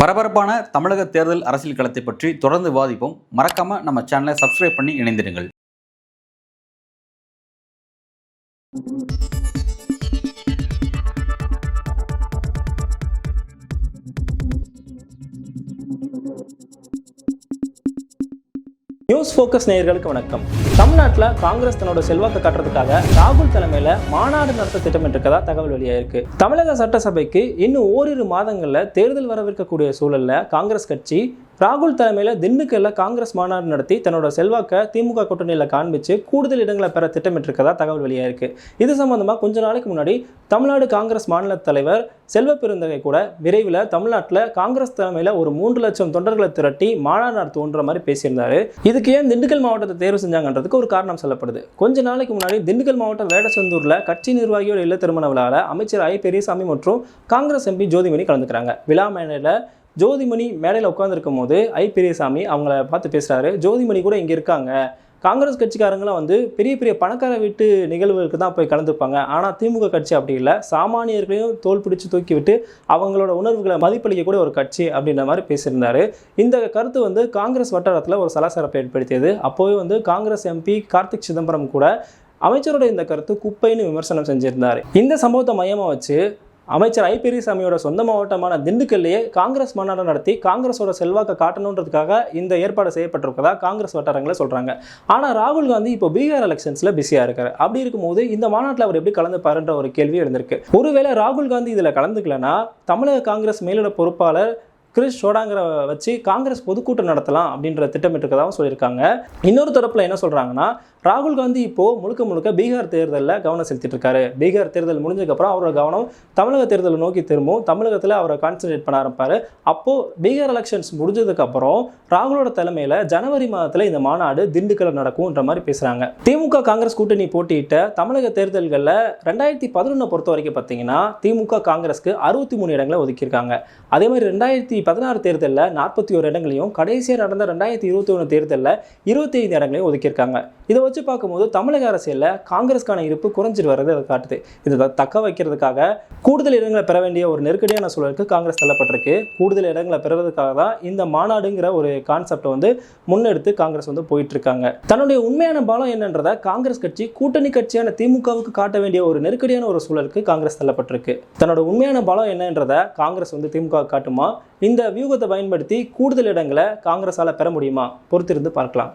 பரபரப்பான தமிழக தேர்தல் அரசியல் களத்தை பற்றி தொடர்ந்து விவாதிப்போம். மறக்காம நம்ம சேனலை சப்ஸ்கிரைப் பண்ணி இணைந்திருங்கள். நியூஸ் ஃபோக்கஸ் நேயர்களுக்கு வணக்கம். தமிழ்நாட்டில் காங்கிரஸ் தன்னோட செல்வாக்கு காட்டுறதுக்காக ராகுல் தலைமையில் மாநாடு நடத்த திட்டமிட்டிருக்கதா தகவல் வெளியாயிருக்கு. தமிழக சட்டசபைக்கு இன்னும் ஓரிரு மாதங்களில் தேர்தல் வரவிருக்கக்கூடிய சூழலில் காங்கிரஸ் கட்சி ராகுல் தலைமையில் திண்டுக்கல்ல காங்கிரஸ் மாநாடு நடத்தி தன்னோட செல்வாக்கை திமுக கூட்டணியில் காண்பிச்சு கூடுதல் இடங்களை பெற திட்டமிட்டிருக்கதா தகவல் வெளியாயிருக்கு. இது சம்பந்தமாக கொஞ்ச நாளைக்கு முன்னாடி தமிழ்நாடு காங்கிரஸ் மாநில தலைவர் செல்வ பெருந்தகை கூட விரைவில் தமிழ்நாட்டில் காங்கிரஸ் தலைமையில் ஒரு 3 லட்சம் தொண்டர்களை திரட்டி மாநாடு நடத்துவோன்ற மாதிரி பேசியிருந்தாரு. இதுக்கு ஏன் திண்டுக்கல் மாவட்டத்தை தேர்வு செஞ்சாங்கன்றதுக்கு ஒரு காரணம் சொல்லப்படுது. கொஞ்ச நாளைக்கு முன்னாடி திண்டுக்கல் மாவட்டம் வேடச்சந்தூர்ல கட்சி நிர்வாகியோட இல்ல திருமண விழாவில் அமைச்சர் ஐ பெரியசாமி மற்றும் காங்கிரஸ் எம்பி ஜோதிமணி கலந்துக்கிறாங்க. விழா மேடையில் ஜோதிமணி மேடையில் உட்காந்துருக்கும் போது ஐ பெரியசாமி அவங்கள பார்த்து பேசுறாரு. ஜோதிமணி கூட இங்கே இருக்காங்க, காங்கிரஸ் கட்சிக்காரங்களாம் வந்து பெரிய பெரிய பணக்கார வீட்டு நிகழ்வுகளுக்கு தான் போய் கலந்துப்பாங்க, ஆனால் திமுக கட்சி அப்படி இல்லை, சாமானியர்களையும் தோல் பிடிச்சு தூக்கி விட்டு அவங்களோட உணர்வுகளை மதிப்பளிக்க கூட ஒரு கட்சி அப்படின்ற மாதிரி பேசியிருந்தாரு. இந்த கருத்து வந்து காங்கிரஸ் வட்டாரத்தில் ஒரு சலசலப்பை ஏற்படுத்தியது. அப்போவே வந்து காங்கிரஸ் எம்பி கார்த்திக் சிதம்பரம் கூட அமைச்சரோட இந்த கருத்து குப்பைன்னு விமர்சனம் செஞ்சிருந்தார். இந்த சம்பவத்தை மையமாக வச்சு அமைச்சர் ஐ பெரியசாமியோட சொந்த மாவட்டமான திண்டுக்கல்லையே காங்கிரஸ் மாநாடு நடத்தி காங்கிரஸோட செல்வாக்கை காட்டணுன்றதுக்காக இந்த ஏற்பாடு செய்யப்பட்டிருக்கதா காங்கிரஸ் வட்டாரங்களை சொல்றாங்க. ஆனால் ராகுல் காந்தி இப்போ பீகார் எலெக்ஷன்ஸ்ல பிஸியா இருக்காரு. அப்படி இருக்கும்போது இந்த மாநாட்டில் அவர் எப்படி கலந்துப்பாருன்ற ஒரு கேள்வி எழுந்திருக்கு. ஒருவேளை ராகுல் காந்தி இதுல கலந்துக்கலன்னா தமிழக காங்கிரஸ் மேலிட பொறுப்பாளர் கிரிஷ் ஷோடாங்கிற வச்சு காங்கிரஸ் பொதுக்கூட்டம் நடத்தலாம் அப்படின்ற திட்டமிட்டிருக்கதாகவும் சொல்லியிருக்காங்க. இன்னொரு தரப்புல என்ன சொல்றாங்கன்னா, ராகுல் காந்தி இப்போ முழுக்க முழுக்க பீகார் தேர்தலில் கவனம் செலுத்திட்டு இருக்காரு. பீகார் தேர்தல் முடிஞ்சதுக்கப்புறம் அவரோட கவனம் தமிழக தேர்தலை நோக்கி திரும்பும். தமிழகத்தில் அவரை கான்சன்ட்ரேட் பண்ண ஆரம்பிப்பாரு. அப்போ பீகார் எலெக்ஷன்ஸ் முடிஞ்சதுக்கப்புறம் ராகுலோட தலைமையில் ஜனவரி மாதத்தில் இந்த மாநாடு திண்டுக்கல்ல நடக்கும்ன்ற மாதிரி பேசுறாங்க. திமுக காங்கிரஸ் கூட்டணி போட்டியிட்ட தமிழக தேர்தல்களில் 2011 பொறுத்த வரைக்கும் பார்த்தீங்கன்னா திமுக காங்கிரஸ்க்கு 63 இடங்களை ஒதுக்கியிருக்காங்க. அதே மாதிரி 2016 தேர்தலில் 41 இடங்களையும், கடைசியாக நடந்த 2021 தேர்தலில் 25 இடங்களையும் ஒதுக்கியிருக்காங்க. இதை வச்சு பார்க்கும்போது தமிழக அரசியலில் காங்கிரஸ்கான இருப்பு குறைஞ்சிட்டு வர்றது அதை காட்டுது. இதை தக்க வைக்கிறதுக்காக கூடுதல் இடங்களை பெற வேண்டிய ஒரு நெருக்கடியான சூழலுக்கு காங்கிரஸ் தள்ளப்பட்டிருக்கு. கூடுதல் இடங்களை பெறுவதற்காக தான் இந்த மாநாடுங்கிற ஒரு கான்செப்டை வந்து முன்னெடுத்து காங்கிரஸ் வந்து போயிட்டு இருக்காங்க. தன்னுடைய உண்மையான பலம் என்னன்றதை காங்கிரஸ் கட்சி கூட்டணி கட்சியான திமுகவுக்கு காட்ட வேண்டிய ஒரு நெருக்கடியான ஒரு சூழலுக்கு காங்கிரஸ் தள்ளப்பட்டிருக்கு. தன்னோட உண்மையான பலம் என்னன்றதை காங்கிரஸ் வந்து திமுக காட்டுமா? இந்த வியூகத்தை பயன்படுத்தி கூடுதல் இடங்களை காங்கிரஸால பெற முடியுமா? பொறுத்திருந்து பார்க்கலாம்.